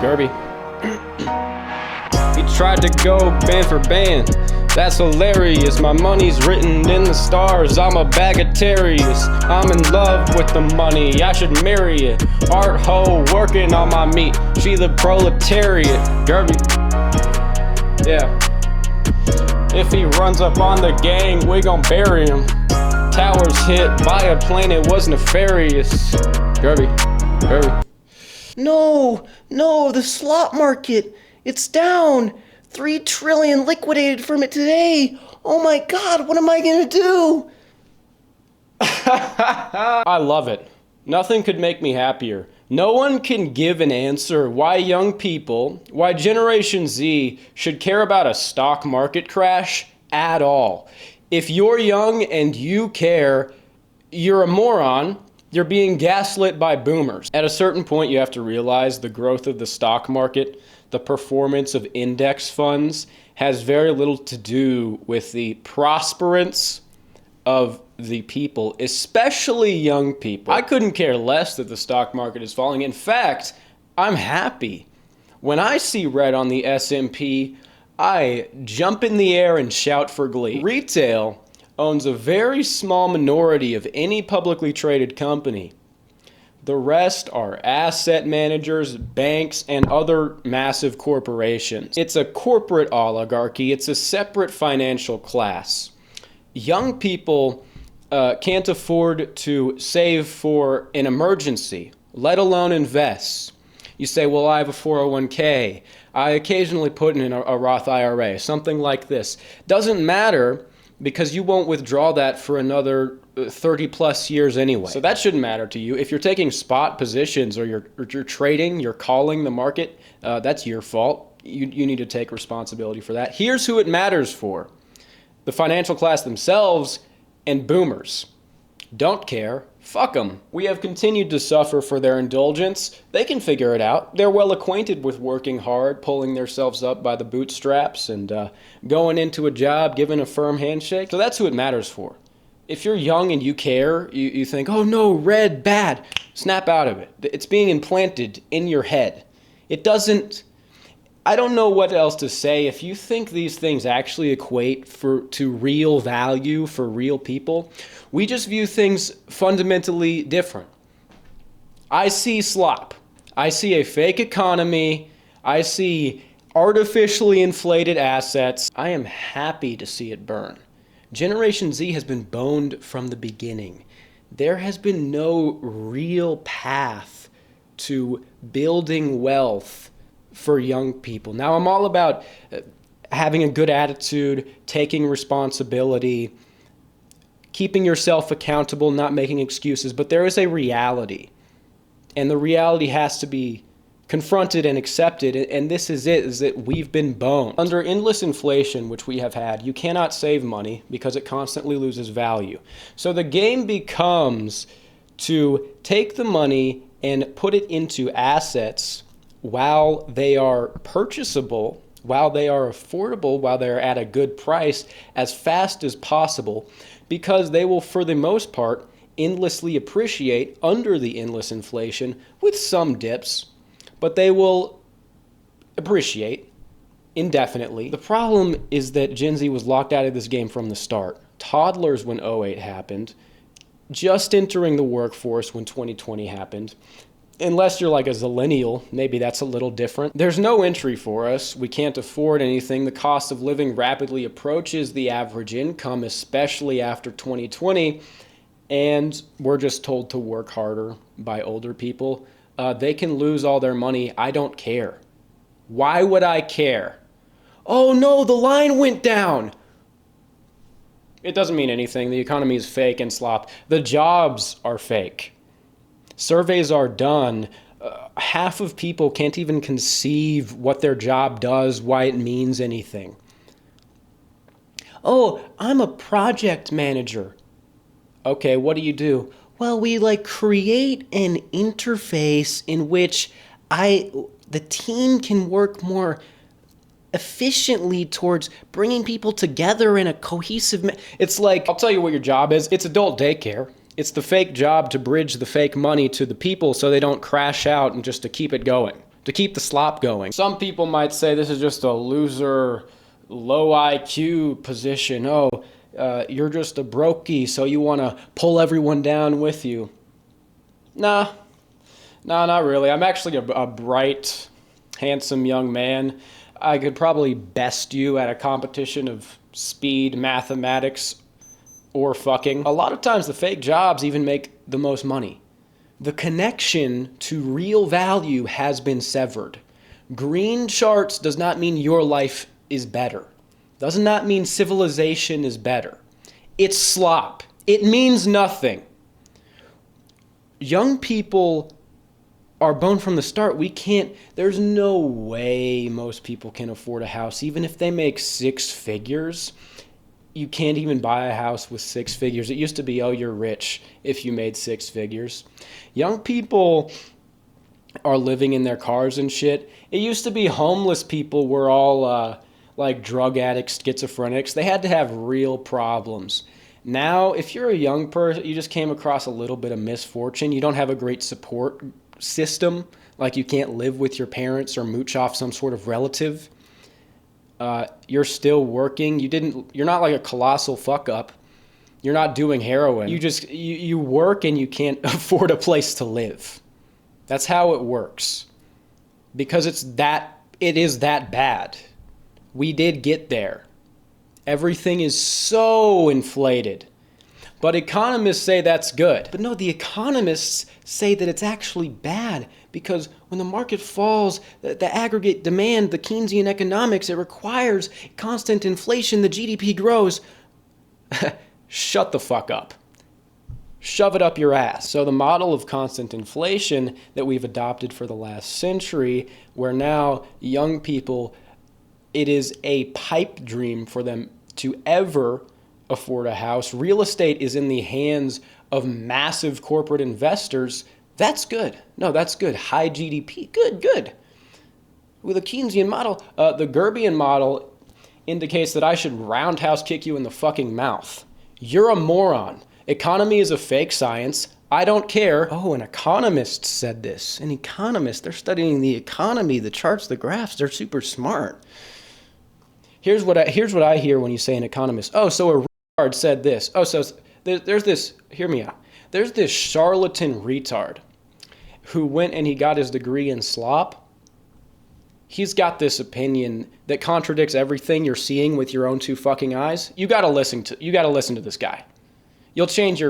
Gerbert. He tried to go band for band. That's hilarious. My money's written in the stars. I'm a bagatarius. I'm in love with the money. I should marry it. Art hoe working on my meat. She the proletariat. Gerbert. Yeah. If he runs up on the gang, we gon' bury him. Towers hit by a plane, it was nefarious. Gerbert. No, the slop market, it's down. 3 trillion liquidated from it today. Oh my God, what am I gonna do? I love it. Nothing could make me happier. No one can give an answer why young people, why Generation Z should care about a stock market crash at all. If you're young and you care, you're a moron. You're being gaslit by boomers. At a certain point, you have to realize the growth of the stock market, the performance of index funds has very little to do with the prosperance of the people, especially young people. I couldn't care less that the stock market is falling. In fact, I'm happy. When I see red on the S&P, I jump in the air and shout for glee. Retail owns a very small minority of any publicly traded company. The rest are asset managers, banks, and other massive corporations. It's a corporate oligarchy. It's a separate financial class. Young people can't afford to save for an emergency, let alone invest. You say, well, I have a 401k. I occasionally put in a Roth IRA, something like this. Doesn't matter, because you won't withdraw that for another 30 plus years anyway. So that shouldn't matter to you. If you're taking spot positions or you're trading, you're calling the market, that's your fault. You need to take responsibility for that. Here's who it matters for. The financial class themselves and boomers. Don't care. Fuck them. We have continued to suffer for their indulgence. They can figure it out. They're well acquainted with working hard, pulling themselves up by the bootstraps, and going into a job, giving a firm handshake. So that's who it matters for. If you're young and you care, you think, oh no, red, bad, snap out of it. It's being implanted in your head. It doesn't... I don't know what else to say. If you think these things actually equate to real value for real people, we just view things fundamentally different. I see slop. I see a fake economy. I see artificially inflated assets. I am happy to see it burn. Generation Z has been boned from the beginning. There has been no real path to building wealth for young people. Now, I'm all about having a good attitude, taking responsibility, keeping yourself accountable, not making excuses, but there is a reality, and the reality has to be confronted and accepted, and this is it, is that we've been boned. Under endless inflation, which we have had, you cannot save money because it constantly loses value. So the game becomes to take the money and put it into assets while they are purchasable, while they are affordable, while they're at a good price, as fast as possible, because they will, for the most part, endlessly appreciate under the endless inflation with some dips, but they will appreciate indefinitely. The problem is that Gen Z was locked out of this game from the start. Toddlers when '08 happened, just entering the workforce when 2020 happened. Unless you're like a zillennial, maybe that's a little different. There's no entry for us. We can't afford anything. The cost of living rapidly approaches the average income, especially after 2020. And we're just told to work harder by older people. They can lose all their money. I don't care. Why would I care? Oh no, the line went down. It doesn't mean anything. The economy is fake and slop. The jobs are fake. Surveys are done. Half of people can't even conceive what their job does, why it means anything. Oh, I'm a project manager. Okay, what do you do? Well, we create an interface in which the team can work more efficiently towards bringing people together in a cohesive... It's like, I'll tell you what your job is. It's adult daycare. It's the fake job to bridge the fake money to the people so they don't crash out and just to keep it going. to keep the slop going. Some people might say this is just a loser, low IQ position. Oh, you're just a brokey, so you want to pull everyone down with you. Nah, not really. I'm actually a bright, handsome young man. I could probably best you at a competition of speed, mathematics, or fucking. A lot of times the fake jobs even make the most money. The connection to real value has been severed. Green charts does not mean your life is better. Does not mean civilization is better. It's slop. It means nothing. Young people are born from the start. There's no way most people can afford a house. Even if they make 6 figures, you can't even buy a house with 6 figures. It used to be, oh, you're rich if you made 6 figures. Young people are living in their cars and shit. It used to be homeless people were all like drug addicts, schizophrenics. They had to have real problems. Now, if you're a young person, you just came across a little bit of misfortune, you don't have a great support system, like you can't live with your parents or mooch off some sort of relative. You're still working. You're not like a colossal fuck up. You're not doing heroin. You work and you can't afford a place to live. That's how it works. Because it is that bad. We did get there. Everything is so inflated. But economists say that's good. But no, the economists say that it's actually bad because when the market falls, the aggregate demand, the Keynesian economics, it requires constant inflation, the GDP grows. Shut the fuck up. Shove it up your ass. So the model of constant inflation that we've adopted for the last century, where now young people, it is a pipe dream for them to ever afford a house. Real estate is in the hands of massive corporate investors. That's good. No, that's good. High GDP. Good. With a Keynesian model, the Gerbian model indicates that I should roundhouse kick you in the fucking mouth. You're a moron. Economy is a fake science. I don't care. Oh, an economist said this. An economist, they're studying the economy, the charts, the graphs. They're super smart. Here's what I hear when you say an economist. Oh, so a retard said this. Oh, so there's this, hear me out. There's this charlatan retard who went and he got his degree in slop. He's got this opinion that contradicts everything you're seeing with your own 2 fucking eyes. You gotta listen to this guy. You'll change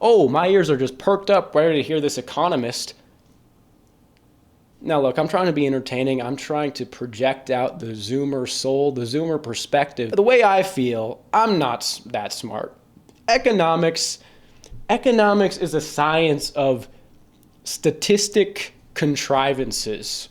oh, my ears are just perked up ready to hear this economist. Now look, I'm trying to be entertaining. I'm trying to project out the Zoomer soul, the Zoomer perspective. The way I feel, I'm not that smart. Economics is a science of statistic contrivances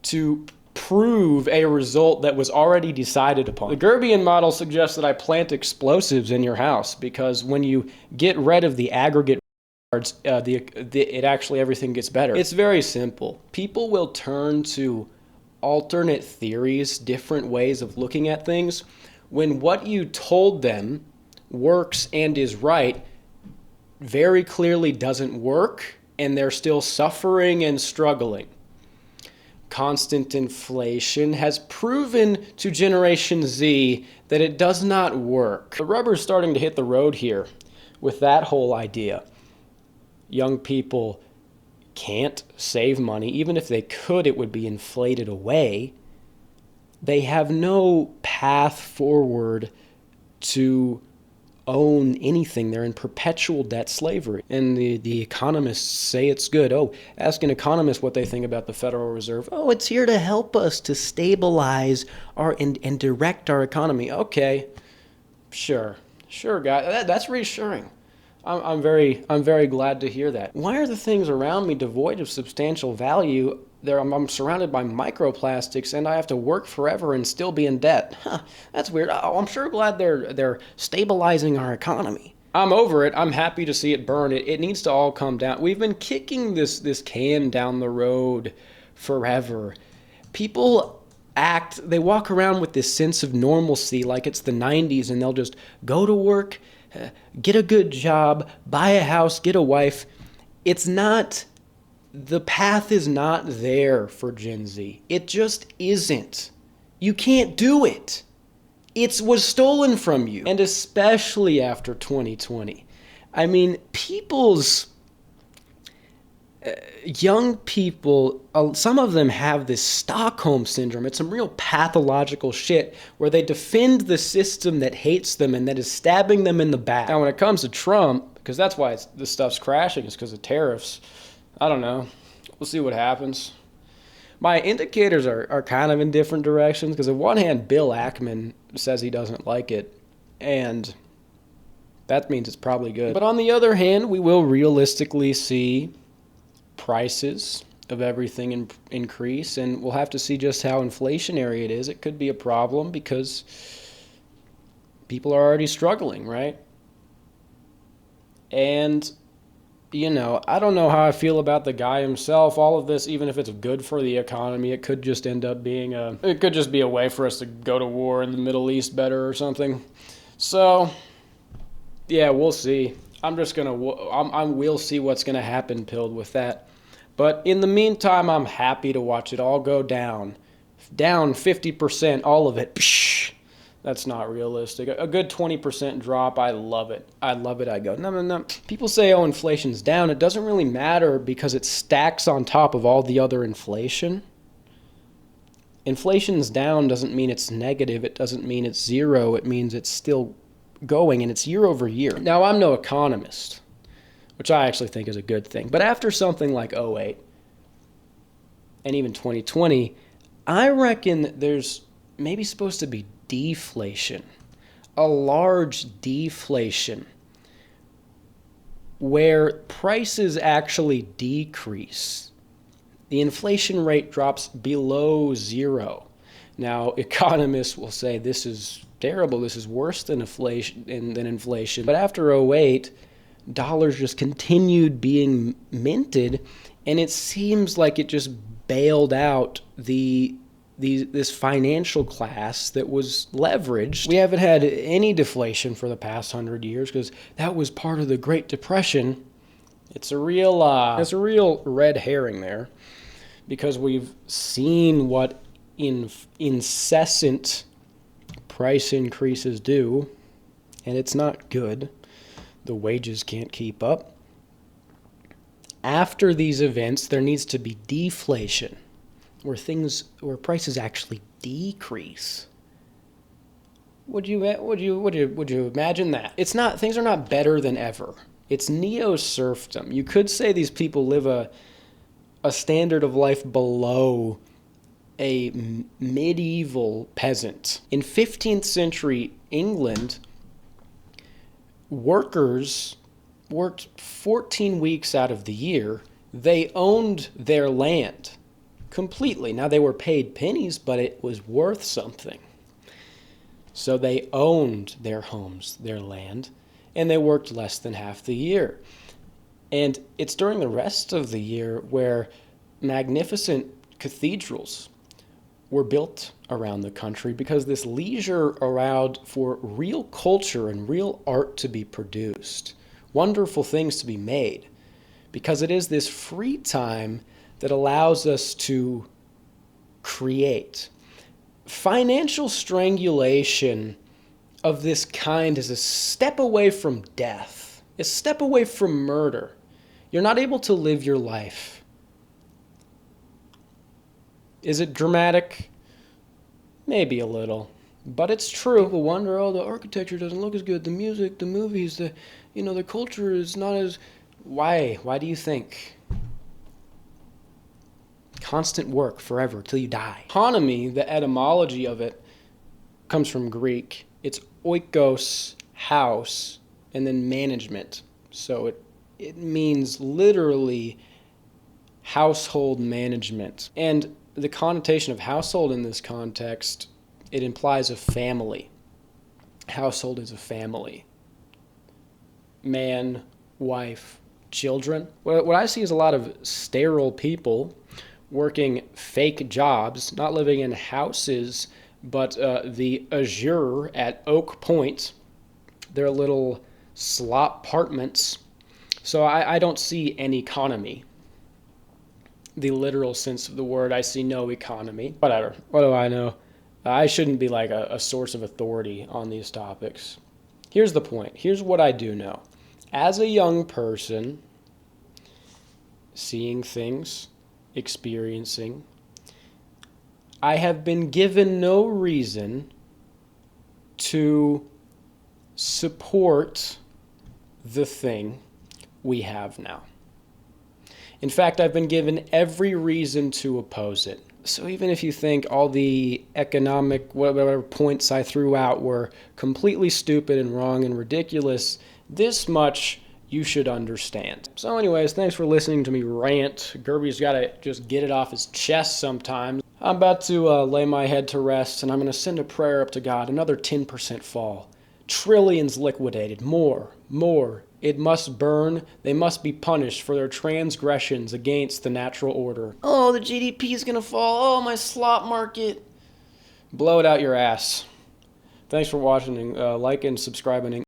to prove a result that was already decided upon. The Gerbian model suggests that I plant explosives in your house because when you get rid of the aggregate it actually everything gets better. It's very simple. People will turn to alternate theories, different ways of looking at things, when what you told them works and is right very clearly doesn't work, and they're still suffering and struggling. Constant inflation has proven to Generation Z that it does not work. The rubber's starting to hit the road here with that whole idea. Young people can't save money. Even if they could, it would be inflated away. They have no path forward to own anything. They're in perpetual debt slavery. And the economists say it's good. Oh, ask an economist what they think about the Federal Reserve. Oh, it's here to help us to stabilize and direct our economy. Okay, sure, guy. That's reassuring. I'm very glad to hear that. Why are the things around me devoid of substantial value? I'm surrounded by microplastics and I have to work forever and still be in debt. That's weird. Oh, I'm sure glad they're stabilizing our economy. I'm over it. I'm happy to see it burn. It needs to all come down. We've been kicking this can down the road forever. People they walk around with this sense of normalcy like it's the 90s, and they'll just go to work, get a good job, buy a house, get a wife. It's not the path is not there for Gen Z. It just isn't. You can't do it. It was stolen from you. And especially after 2020. I mean, young people, some of them have this Stockholm syndrome. It's some real pathological shit where they defend the system that hates them and that is stabbing them in the back. Now, when it comes to Trump, because that's why this stuff's crashing, is because of tariffs. I don't know. We'll see what happens. My indicators are kind of in different directions because on one hand, Bill Ackman says he doesn't like it, and that means it's probably good. But on the other hand, we will realistically see prices of everything increase, and we'll have to see just how inflationary it is. It could be a problem because people are already struggling, right? And I don't know how I feel about the guy himself. All of this, even if it's good for the economy, it could just end up being it could just be a way for us to go to war in the Middle East better or something. So, yeah, we'll see. We'll see what's gonna happen, Pilled, with that. But in the meantime, I'm happy to watch it all go down 50%, all of it. Psh, that's not realistic. A good 20% drop, I love it. I go, no. People say, oh, inflation's down. It doesn't really matter because it stacks on top of all the other inflation. Inflation's down doesn't mean it's negative. It doesn't mean it's zero. It means it's still going, and it's year over year. Now, I'm no economist, which I actually think is a good thing. But after something like '08 and even 2020, I reckon there's maybe supposed to be deflation, a large deflation, where prices actually decrease. The inflation rate drops below zero. Now, economists will say this is terrible, this is worse than inflation. But after '08, dollars just continued being minted, and it seems like it just bailed out this financial class that was leveraged. We haven't had any deflation for the past 100 years because that was part of the Great Depression. It's a real red herring there, because we've seen what incessant price increases do, and it's not good. The wages can't keep up. After these events, there needs to be deflation, where prices actually decrease. Would you imagine that? Things are not better than ever. It's neo-serfdom. You could say these people live a standard of life below a medieval peasant. In 15th century England, workers worked 14 weeks out of the year. They owned their land completely. Now, they were paid pennies, but it was worth something. So they owned their homes, their land, and they worked less than half the year. And it's during the rest of the year where magnificent cathedrals were built around the country, because this leisure allowed for real culture and real art to be produced, wonderful things to be made, because it is this free time that allows us to create. Financial strangulation of this kind is a step away from death, a step away from murder. You're not able to live your life. Is it dramatic? Maybe a little, but it's true. People wonder, oh, the architecture doesn't look as good, the music, the movies, the culture is not as... Why? Why do you think? Constant work forever till you die. Economy, the etymology of it, comes from Greek. It's oikos, house, and then management. So it means literally household management. And the connotation of household in this context, it implies a family. Household is a family. Man, wife, children. What I see is a lot of sterile people working fake jobs, not living in houses, but the Azure at Oak Point, their little slop apartments. So I don't see an economy. the literal sense of the word. I see no economy. Whatever. What do I know? I shouldn't be like a source of authority on these topics. Here's the point. Here's what I do know. As a young person, seeing things, experiencing, I have been given no reason to support the thing we have now. In fact, I've been given every reason to oppose it. So even if you think all the economic whatever points I threw out were completely stupid and wrong and ridiculous, this much you should understand. So anyways, thanks for listening to me rant. Gerby's got to just get it off his chest sometimes. I'm about to lay my head to rest, and I'm going to send a prayer up to God. Another 10% fall. Trillions liquidated. More. It must burn. They must be punished for their transgressions against the natural order. Oh, the GDP is gonna fall. Oh, my slop market. Blow it out your ass. Thanks for watching. Like and subscribe.